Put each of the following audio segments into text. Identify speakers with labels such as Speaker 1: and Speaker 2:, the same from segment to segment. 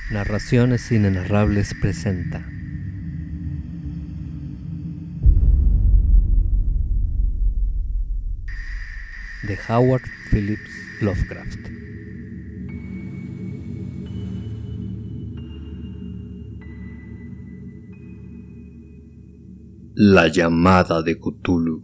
Speaker 1: Narraciones Inenarrables presenta de Howard Phillips Lovecraft. La llamada de Cthulhu.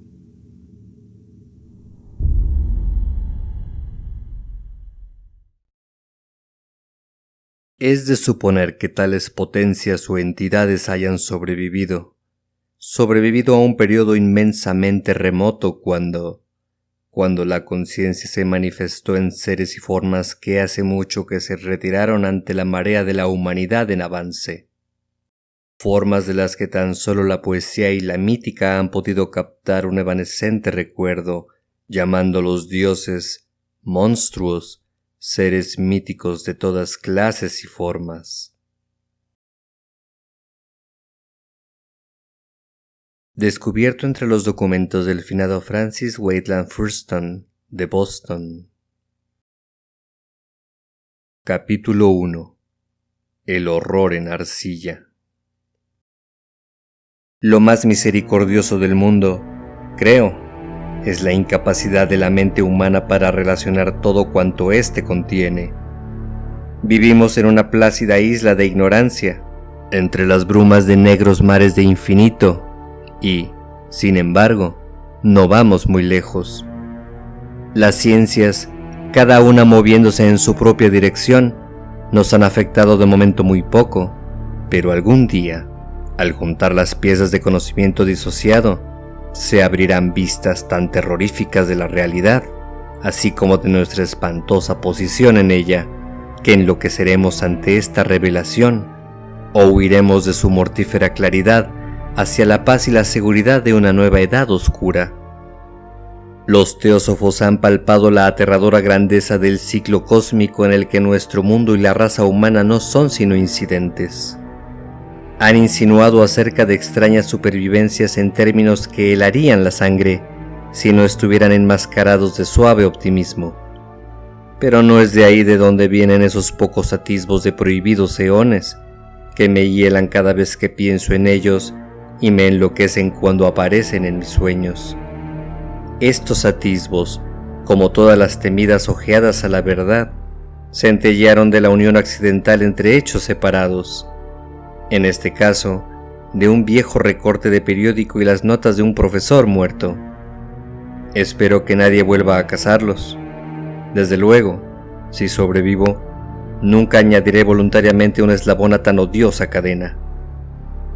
Speaker 1: Es de suponer que tales potencias o entidades hayan sobrevivido a un periodo inmensamente remoto cuando la conciencia se manifestó en seres y formas que hace mucho que se retiraron ante la marea de la humanidad en avance. Formas de las que tan solo la poesía y la mítica han podido captar un evanescente recuerdo, llamándolos dioses, monstruos, seres míticos de todas clases y formas. Descubierto entre los documentos del finado Francis Waitland Thurston, de Boston. Capítulo 1. El horror en arcilla. Lo más misericordioso del mundo, creo, es la incapacidad de la mente humana para relacionar todo cuanto éste contiene. Vivimos en una plácida isla de ignorancia, entre las brumas de negros mares de infinito, y, sin embargo, no vamos muy lejos. Las ciencias, cada una moviéndose en su propia dirección, nos han afectado de momento muy poco, pero algún día, al juntar las piezas de conocimiento disociado, se abrirán vistas tan terroríficas de la realidad, así como de nuestra espantosa posición en ella, que enloqueceremos ante esta revelación, o huiremos de su mortífera claridad hacia la paz y la seguridad de una nueva edad oscura. Los teósofos han palpado la aterradora grandeza del ciclo cósmico en el que nuestro mundo y la raza humana no son sino incidentes. Han insinuado acerca de extrañas supervivencias en términos que helarían la sangre si no estuvieran enmascarados de suave optimismo. Pero no es de ahí de donde vienen esos pocos atisbos de prohibidos eones que me hielan cada vez que pienso en ellos y me enloquecen cuando aparecen en mis sueños. Estos atisbos, como todas las temidas ojeadas a la verdad, centellearon de la unión accidental entre hechos separados. En este caso, de un viejo recorte de periódico y las notas de un profesor muerto. Espero que nadie vuelva a cazarlos. Desde luego, si sobrevivo, nunca añadiré voluntariamente un eslabón a tan odiosa cadena.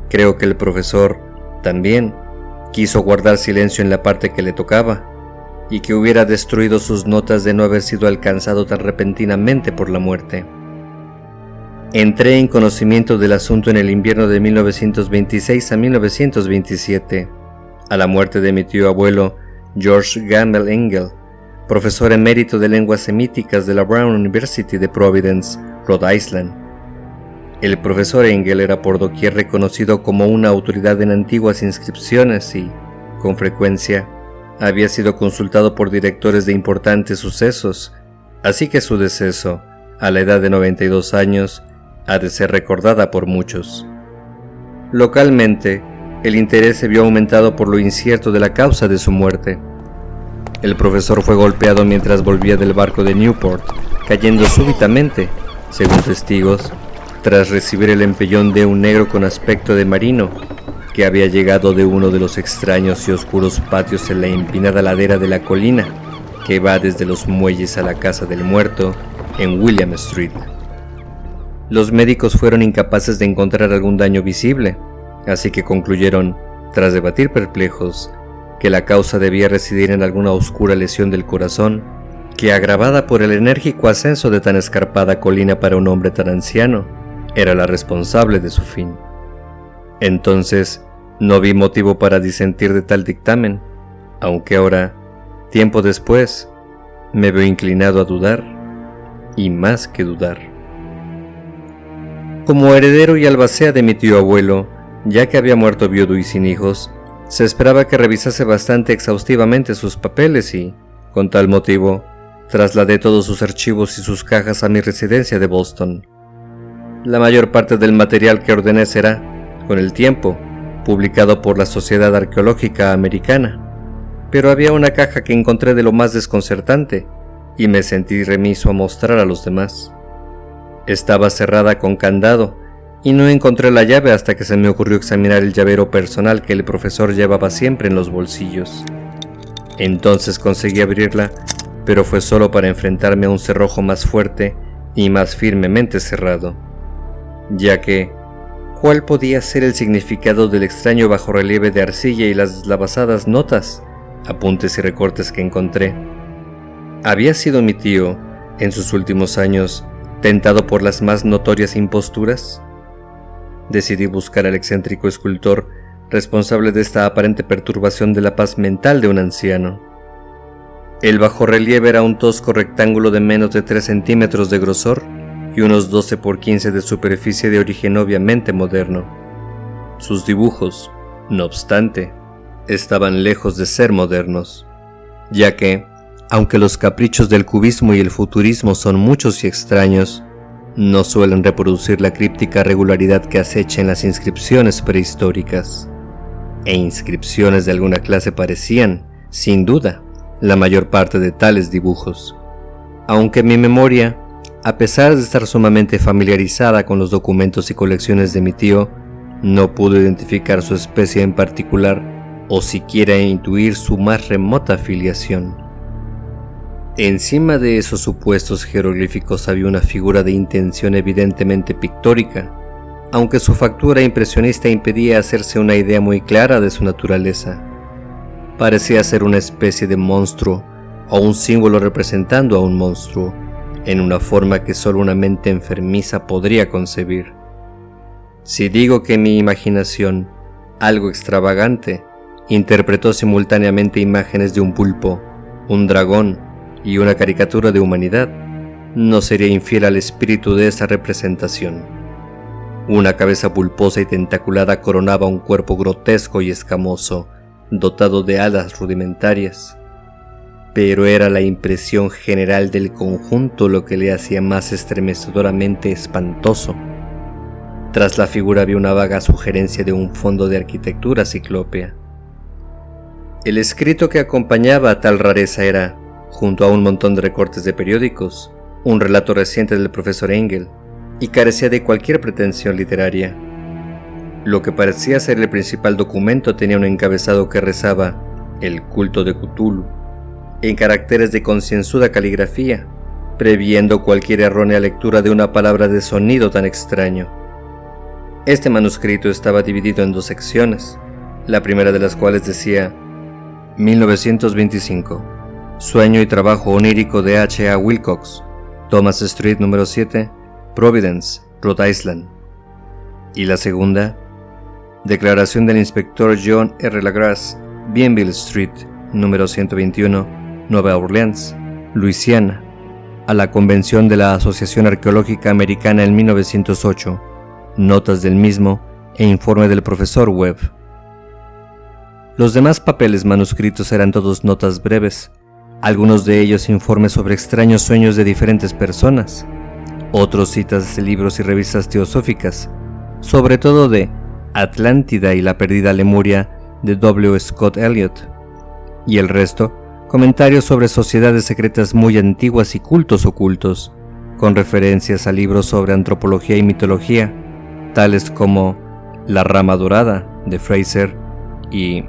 Speaker 1: Creo que el profesor, también, quiso guardar silencio en la parte que le tocaba, y que hubiera destruido sus notas de no haber sido alcanzado tan repentinamente por la muerte. Entré en conocimiento del asunto en el invierno de 1926 a 1927, a la muerte de mi tío abuelo George Gamble Engel, profesor emérito de lenguas semíticas de la Brown University de Providence, Rhode Island. El profesor Engel era por doquier reconocido como una autoridad en antiguas inscripciones y, con frecuencia, había sido consultado por directores de importantes sucesos, así que su deceso, a la edad de 92 años, ha de ser recordada por muchos. Localmente, el interés se vio aumentado por lo incierto de la causa de su muerte. El profesor fue golpeado mientras volvía del barco de Newport, cayendo súbitamente, según testigos, tras recibir el empellón de un negro con aspecto de marino, que había llegado de uno de los extraños y oscuros patios en la empinada ladera de la colina, que va desde los muelles a la casa del muerto, en William Street. Los médicos fueron incapaces de encontrar algún daño visible, así que concluyeron, tras debatir perplejos, que la causa debía residir en alguna oscura lesión del corazón, que agravada por el enérgico ascenso de tan escarpada colina para un hombre tan anciano, era la responsable de su fin. Entonces, no vi motivo para disentir de tal dictamen, aunque ahora, tiempo después, me veo inclinado a dudar, y más que dudar. Como heredero y albacea de mi tío abuelo, ya que había muerto viudo y sin hijos, se esperaba que revisase bastante exhaustivamente sus papeles y, con tal motivo, trasladé todos sus archivos y sus cajas a mi residencia de Boston. La mayor parte del material que ordené será, con el tiempo, publicado por la Sociedad Arqueológica Americana. Pero había una caja que encontré de lo más desconcertante y me sentí remiso a mostrar a los demás. Estaba cerrada con candado y no encontré la llave hasta que se me ocurrió examinar el llavero personal que el profesor llevaba siempre en los bolsillos. Entonces conseguí abrirla, pero fue solo para enfrentarme a un cerrojo más fuerte y más firmemente cerrado, ya que ¿cuál podía ser el significado del extraño bajorrelieve de arcilla y las deslavazadas notas, apuntes y recortes que encontré? ¿Había sido mi tío, en sus últimos años, tentado por las más notorias imposturas? Decidí buscar al excéntrico escultor responsable de esta aparente perturbación de la paz mental de un anciano. El bajorrelieve era un tosco rectángulo de menos de 3 centímetros de grosor y unos 12 por 15 de superficie, de origen obviamente moderno. Sus dibujos, no obstante, estaban lejos de ser modernos, ya que, aunque los caprichos del cubismo y el futurismo son muchos y extraños, no suelen reproducir la críptica regularidad que acecha en las inscripciones prehistóricas. E inscripciones de alguna clase parecían, sin duda, la mayor parte de tales dibujos. Aunque mi memoria, a pesar de estar sumamente familiarizada con los documentos y colecciones de mi tío, no pudo identificar su especie en particular o siquiera intuir su más remota filiación. Encima de esos supuestos jeroglíficos había una figura de intención evidentemente pictórica, aunque su factura impresionista impedía hacerse una idea muy clara de su naturaleza. Parecía ser una especie de monstruo o un símbolo representando a un monstruo, en una forma que solo una mente enfermiza podría concebir. Si digo que mi imaginación, algo extravagante, interpretó simultáneamente imágenes de un pulpo, un dragón y una caricatura de humanidad, no sería infiel al espíritu de esa representación. Una cabeza pulposa y tentaculada coronaba un cuerpo grotesco y escamoso, dotado de alas rudimentarias. Pero era la impresión general del conjunto lo que le hacía más estremecedoramente espantoso. Tras la figura había una vaga sugerencia de un fondo de arquitectura ciclópea. El escrito que acompañaba a tal rareza era, junto a un montón de recortes de periódicos, un relato reciente del profesor Engel, y carecía de cualquier pretensión literaria. Lo que parecía ser el principal documento tenía un encabezado que rezaba «El culto de Cthulhu», en caracteres de concienzuda caligrafía, previendo cualquier errónea lectura de una palabra de sonido tan extraño. Este manuscrito estaba dividido en 2 secciones, la primera de las cuales decía 1925, Sueño y trabajo onírico de H. A. Wilcox, Thomas Street número 7, Providence, Rhode Island. Y la segunda, Declaración del inspector John R. LaGrasse, Bienville Street, número 121, Nueva Orleans, Luisiana, a la Convención de la Asociación Arqueológica Americana en 1908, notas del mismo e informe del profesor Webb. Los demás papeles manuscritos eran todos notas breves, algunos de ellos informes sobre extraños sueños de diferentes personas, otros citas de libros y revistas teosóficas, sobre todo de Atlántida y la perdida Lemuria de W. Scott Elliot, y el resto, comentarios sobre sociedades secretas muy antiguas y cultos ocultos, con referencias a libros sobre antropología y mitología, tales como La rama dorada de Fraser y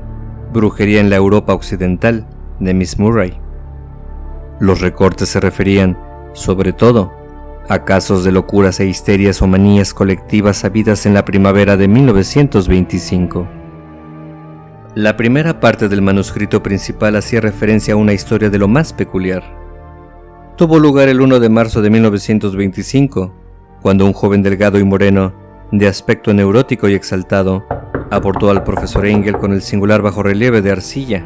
Speaker 1: Brujería en la Europa Occidental de Miss Murray. Los recortes se referían, sobre todo, a casos de locuras e histerias o manías colectivas habidas en la primavera de 1925. La primera parte del manuscrito principal hacía referencia a una historia de lo más peculiar. Tuvo lugar el 1 de marzo de 1925, cuando un joven delgado y moreno, de aspecto neurótico y exaltado, abordó al profesor Engel con el singular bajorrelieve de arcilla,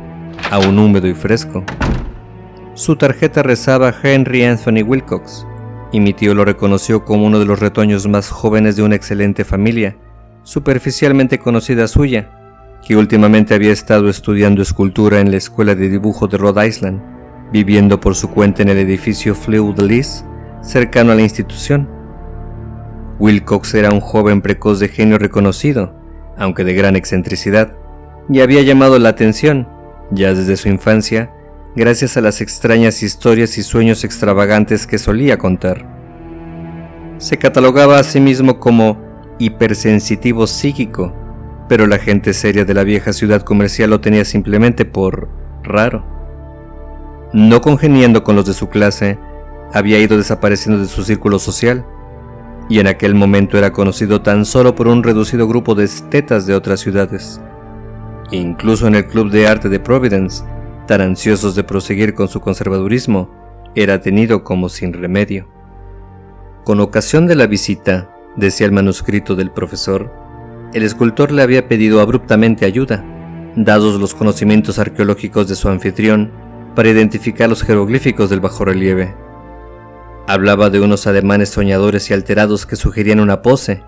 Speaker 1: aún húmedo y fresco. Su tarjeta rezaba Henry Anthony Wilcox, y mi tío lo reconoció como uno de los retoños más jóvenes de una excelente familia, superficialmente conocida suya, que últimamente había estado estudiando escultura en la escuela de dibujo de Rhode Island, viviendo por su cuenta en el edificio Fleur de Lis, cercano a la institución. Wilcox era un joven precoz de genio reconocido, aunque de gran excentricidad, y había llamado la atención, ya desde su infancia, gracias a las extrañas historias y sueños extravagantes que solía contar. Se catalogaba a sí mismo como hipersensitivo psíquico, pero la gente seria de la vieja ciudad comercial lo tenía simplemente por raro. No congeniando con los de su clase, había ido desapareciendo de su círculo social, y en aquel momento era conocido tan solo por un reducido grupo de estetas de otras ciudades. Incluso en el club de arte de Providence, tan ansiosos de proseguir con su conservadurismo, era tenido como sin remedio. Con ocasión de la visita, decía el manuscrito del profesor, el escultor le había pedido abruptamente ayuda, dados los conocimientos arqueológicos de su anfitrión, para identificar los jeroglíficos del bajorrelieve. Hablaba de unos ademanes soñadores y alterados que sugerían una pose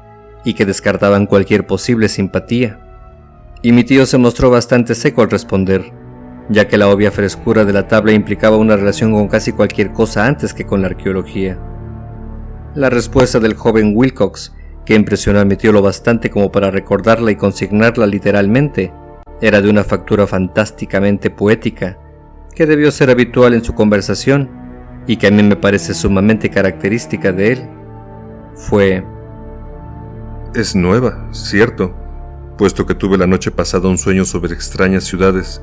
Speaker 1: y que descartaban cualquier posible simpatía. Y mi tío se mostró bastante seco al responder, ya que la obvia frescura de la tabla implicaba una relación con casi cualquier cosa antes que con la arqueología. La respuesta del joven Wilcox, que impresionó a mi tío lo bastante como para recordarla y consignarla literalmente, era de una factura fantásticamente poética, que debió ser habitual en su conversación y que a mí me parece sumamente característica de él. Fue:
Speaker 2: es nueva, cierto, puesto que tuve la noche pasada un sueño sobre extrañas ciudades,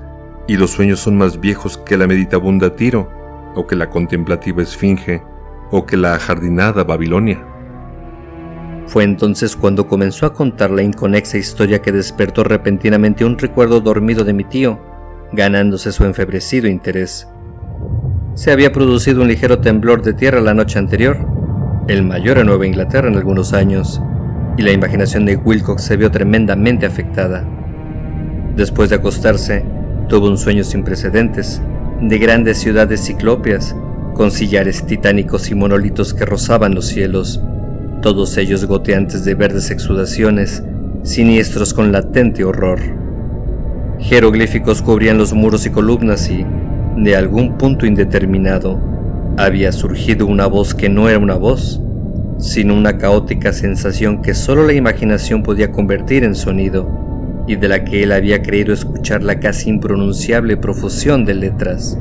Speaker 2: y los sueños son más viejos que la meditabunda Tiro, o que la contemplativa Esfinge, o que la ajardinada Babilonia.
Speaker 1: Fue entonces cuando comenzó a contar la inconexa historia que despertó repentinamente un recuerdo dormido de mi tío, ganándose su enfebrecido interés. Se había producido un ligero temblor de tierra la noche anterior, el mayor en Nueva Inglaterra en algunos años, y la imaginación de Wilcox se vio tremendamente afectada. Después de acostarse, tuvo un sueño sin precedentes, de grandes ciudades ciclópeas, con sillares titánicos y monolitos que rozaban los cielos, todos ellos goteantes de verdes exudaciones, siniestros con latente horror. Jeroglíficos cubrían los muros y columnas y, de algún punto indeterminado, había surgido una voz que no era una voz, sino una caótica sensación que solo la imaginación podía convertir en sonido, y de la que él había creído escuchar la casi impronunciable profusión de letras.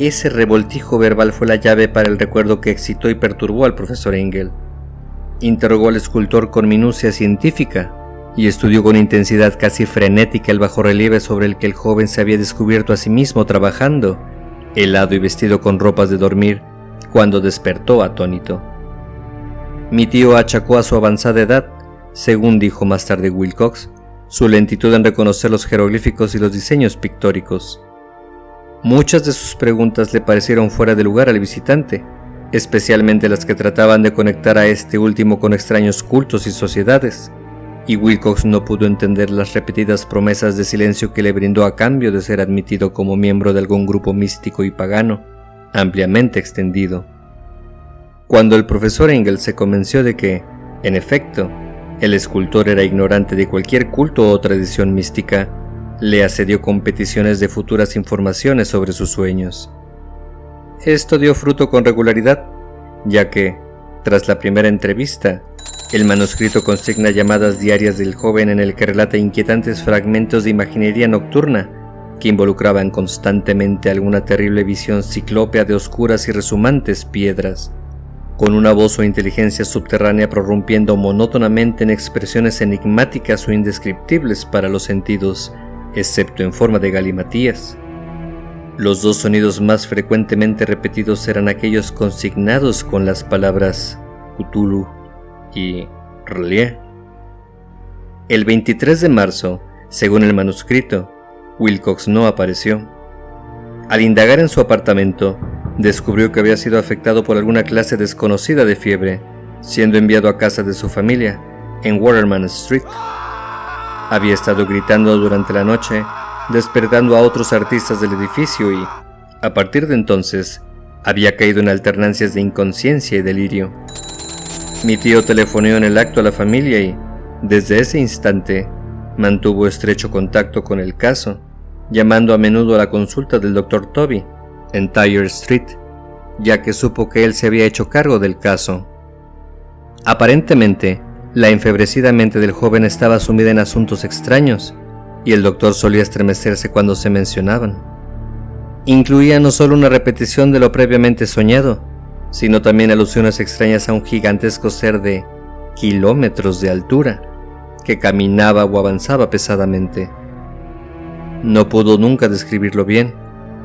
Speaker 1: Ese revoltijo verbal fue la llave para el recuerdo que excitó y perturbó al profesor Engel. Interrogó al escultor con minucia científica y estudió con intensidad casi frenética el bajorrelieve sobre el que el joven se había descubierto a sí mismo trabajando, helado y vestido con ropas de dormir, cuando despertó atónito. Mi tío achacó a su avanzada edad, según dijo más tarde Wilcox, su lentitud en reconocer los jeroglíficos y los diseños pictóricos. Muchas de sus preguntas le parecieron fuera de lugar al visitante, especialmente las que trataban de conectar a este último con extraños cultos y sociedades, y Wilcox no pudo entender las repetidas promesas de silencio que le brindó a cambio de ser admitido como miembro de algún grupo místico y pagano, ampliamente extendido. Cuando el profesor Engel se convenció de que, en efecto, el escultor era ignorante de cualquier culto o tradición mística, le accedió con peticiones de futuras informaciones sobre sus sueños. Esto dio fruto con regularidad, ya que, tras la primera entrevista, el manuscrito consigna llamadas diarias del joven en el que relata inquietantes fragmentos de imaginería nocturna que involucraban constantemente alguna terrible visión ciclópea de oscuras y resumantes piedras, con una voz o inteligencia subterránea prorrumpiendo monótonamente en expresiones enigmáticas o indescriptibles para los sentidos, excepto en forma de galimatías. Los dos sonidos más frecuentemente repetidos eran aquellos consignados con las palabras Cthulhu y R'lyeh. El 23 de marzo, según el manuscrito, Wilcox no apareció. Al indagar en su apartamento, descubrió que había sido afectado por alguna clase desconocida de fiebre, siendo enviado a casa de su familia, en Waterman Street. Había estado gritando durante la noche, despertando a otros artistas del edificio y, a partir de entonces, había caído en alternancias de inconsciencia y delirio. Mi tío telefoneó en el acto a la familia y, desde ese instante, mantuvo estrecho contacto con el caso, llamando a menudo a la consulta del Dr. Toby, en Tyre Street, ya que supo que él se había hecho cargo del caso. Aparentemente, la enfebrecida mente del joven estaba sumida en asuntos extraños, y el doctor solía estremecerse cuando se mencionaban. Incluía no solo una repetición de lo previamente soñado, sino también alusiones extrañas a un gigantesco ser de kilómetros de altura, que caminaba o avanzaba pesadamente. No pudo nunca describirlo bien,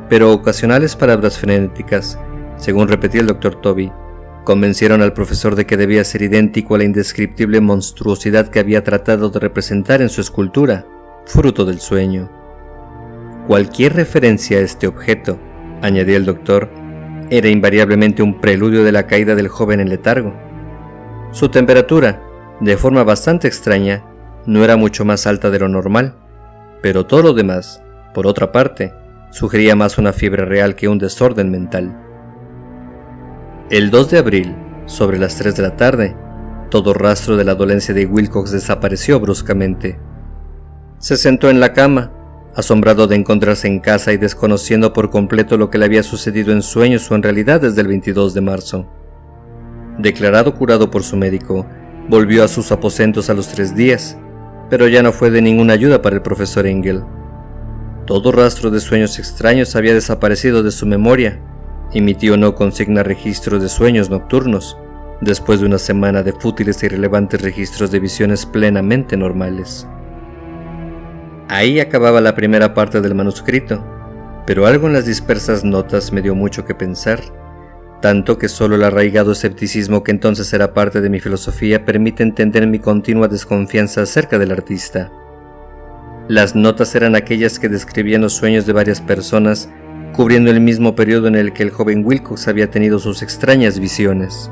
Speaker 1: pero ocasionales palabras frenéticas, según repetía el doctor Toby, convencieron al profesor de que debía ser idéntico a la indescriptible monstruosidad que había tratado de representar en su escultura, fruto del sueño. Cualquier referencia a este objeto, añadía el doctor, era invariablemente un preludio de la caída del joven en letargo. Su temperatura, de forma bastante extraña, no era mucho más alta de lo normal, pero todo lo demás, por otra parte, sugería más una fiebre real que un desorden mental. El 2 de abril, sobre las 3 de la tarde, todo rastro de la dolencia de Wilcox desapareció bruscamente. Se sentó en la cama, asombrado de encontrarse en casa y desconociendo por completo lo que le había sucedido en sueños o en realidad desde el 22 de marzo. Declarado curado por su médico, volvió a sus aposentos a los 3 días, pero ya no fue de ninguna ayuda para el profesor Engel. Todo rastro de sueños extraños había desaparecido de su memoria, y mi tío no consigna registros de sueños nocturnos, después de una semana de fútiles e irrelevantes registros de visiones plenamente normales. Ahí acababa la primera parte del manuscrito, pero algo en las dispersas notas me dio mucho que pensar, tanto que solo el arraigado escepticismo que entonces era parte de mi filosofía permite entender mi continua desconfianza acerca del artista. Las notas eran aquellas que describían los sueños de varias personas, cubriendo el mismo periodo en el que el joven Wilcox había tenido sus extrañas visiones.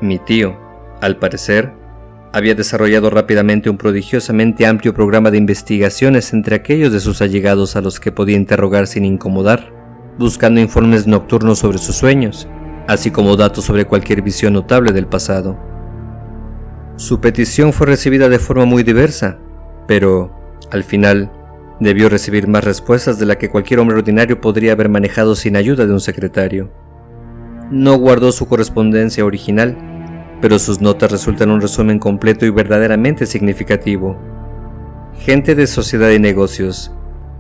Speaker 1: Mi tío, al parecer, había desarrollado rápidamente un prodigiosamente amplio programa de investigaciones entre aquellos de sus allegados a los que podía interrogar sin incomodar, buscando informes nocturnos sobre sus sueños, así como datos sobre cualquier visión notable del pasado. Su petición fue recibida de forma muy diversa, pero, al final, debió recibir más respuestas de la que cualquier hombre ordinario podría haber manejado sin ayuda de un secretario. No guardó su correspondencia original, pero sus notas resultan un resumen completo y verdaderamente significativo. Gente de sociedad y negocios,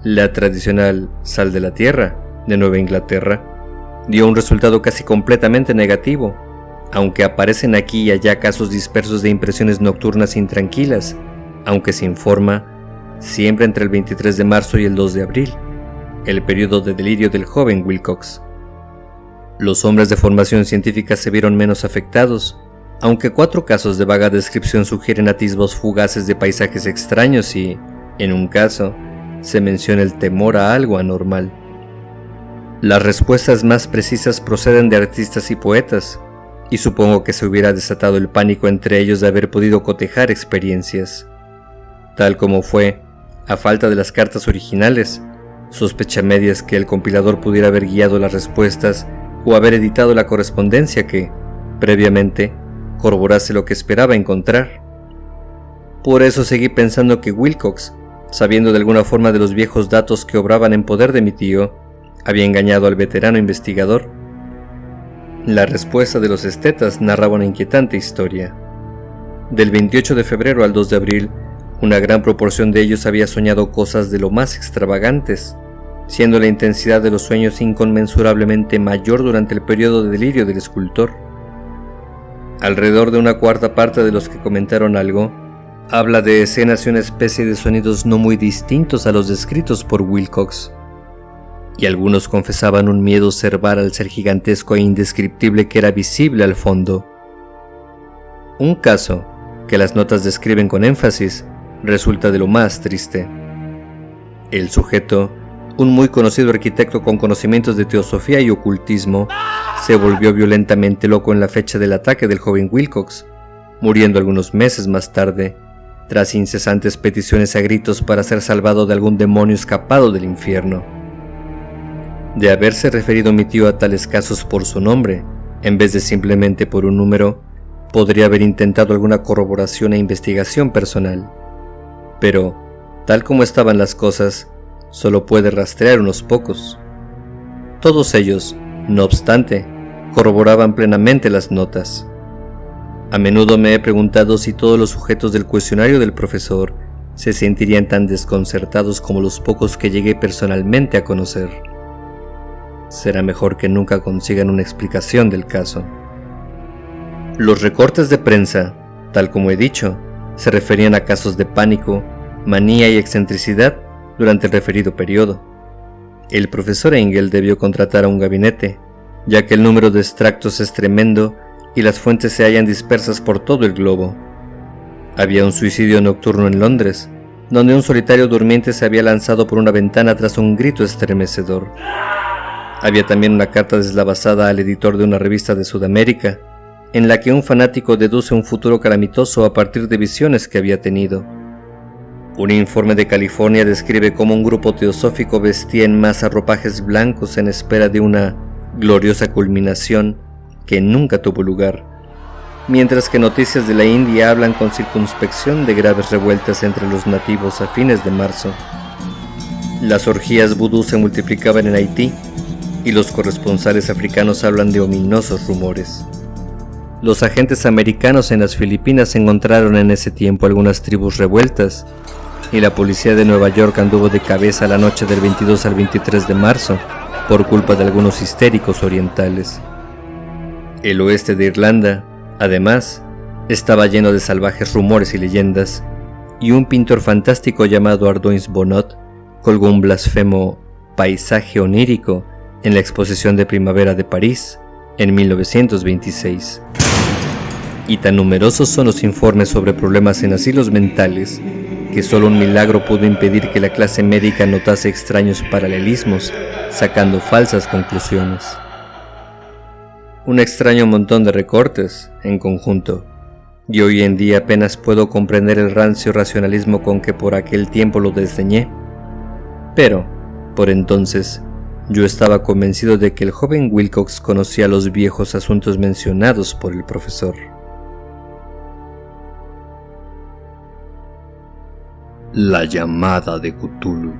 Speaker 1: la tradicional sal de la tierra de Nueva Inglaterra, dio un resultado casi completamente negativo, aunque aparecen aquí y allá casos dispersos de impresiones nocturnas intranquilas, aunque sin forma, siempre entre el 23 de marzo y el 2 de abril, el periodo de delirio del joven Wilcox. Los hombres de formación científica se vieron menos afectados, aunque 4 casos de vaga descripción sugieren atisbos fugaces de paisajes extraños y, en un caso, se menciona el temor a algo anormal. Las respuestas más precisas proceden de artistas y poetas, y supongo que se hubiera desatado el pánico entre ellos de haber podido cotejar experiencias. Tal como fue, a falta de las cartas originales, sospecha medias que el compilador pudiera haber guiado las respuestas o haber editado la correspondencia que, previamente, corroborase lo que esperaba encontrar. Por eso seguí pensando que Wilcox, sabiendo de alguna forma de los viejos datos que obraban en poder de mi tío, había engañado al veterano investigador. La respuesta de los estetas narraba una inquietante historia. Del 28 de febrero al 2 de abril, una gran proporción de ellos había soñado cosas de lo más extravagantes, siendo la intensidad de los sueños inconmensurablemente mayor durante el periodo de delirio del escultor. Alrededor de una cuarta parte de los que comentaron algo, habla de escenas y una especie de sonidos no muy distintos a los descritos por Wilcox, y algunos confesaban un miedo cervar al ser gigantesco e indescriptible que era visible al fondo. Un caso, que las notas describen con énfasis, resulta de lo más triste. El sujeto, un muy conocido arquitecto con conocimientos de teosofía y ocultismo, se volvió violentamente loco en la fecha del ataque del joven Wilcox, muriendo algunos meses más tarde, tras incesantes peticiones a gritos para ser salvado de algún demonio escapado del infierno. De haberse referido mi tío a tales casos por su nombre, en vez de simplemente por un número, podría haber intentado alguna corroboración e investigación personal. Pero, tal como estaban las cosas, solo puede rastrear unos pocos. Todos ellos, no obstante, corroboraban plenamente las notas. A menudo me he preguntado si todos los sujetos del cuestionario del profesor se sentirían tan desconcertados como los pocos que llegué personalmente a conocer. Será mejor que nunca consigan una explicación del caso. Los recortes de prensa, tal como he dicho, se referían a casos de pánico, manía y excentricidad durante el referido periodo. El profesor Engel debió contratar a un gabinete, ya que el número de extractos es tremendo y las fuentes se hallan dispersas por todo el globo. Había un suicidio nocturno en Londres, donde un solitario durmiente se había lanzado por una ventana tras un grito estremecedor. Había también una carta deslavazada al editor de una revista de Sudamérica, en la que un fanático deduce un futuro calamitoso a partir de visiones que había tenido. Un informe de California describe cómo un grupo teosófico vestía en masa ropajes blancos en espera de una gloriosa culminación que nunca tuvo lugar, mientras que noticias de la India hablan con circunspección de graves revueltas entre los nativos a fines de marzo. Las orgías vudú se multiplicaban en Haití y los corresponsales africanos hablan de ominosos rumores. Los agentes americanos en las Filipinas encontraron en ese tiempo algunas tribus revueltas y la policía de Nueva York anduvo de cabeza la noche del 22 al 23 de marzo por culpa de algunos histéricos orientales. El oeste de Irlanda, además, estaba lleno de salvajes rumores y leyendas, y un pintor fantástico llamado Ardoins Bonot colgó un blasfemo paisaje onírico en la exposición de primavera de París en 1926. Y tan numerosos son los informes sobre problemas en asilos mentales que solo un milagro pudo impedir que la clase médica notase extraños paralelismos, sacando falsas conclusiones. Un extraño montón de recortes, en conjunto, y hoy en día apenas puedo comprender el rancio racionalismo con que por aquel tiempo lo desdeñé. Pero, por entonces, yo estaba convencido de que el joven Wilcox conocía los viejos asuntos mencionados por el profesor. La llamada de Cthulhu.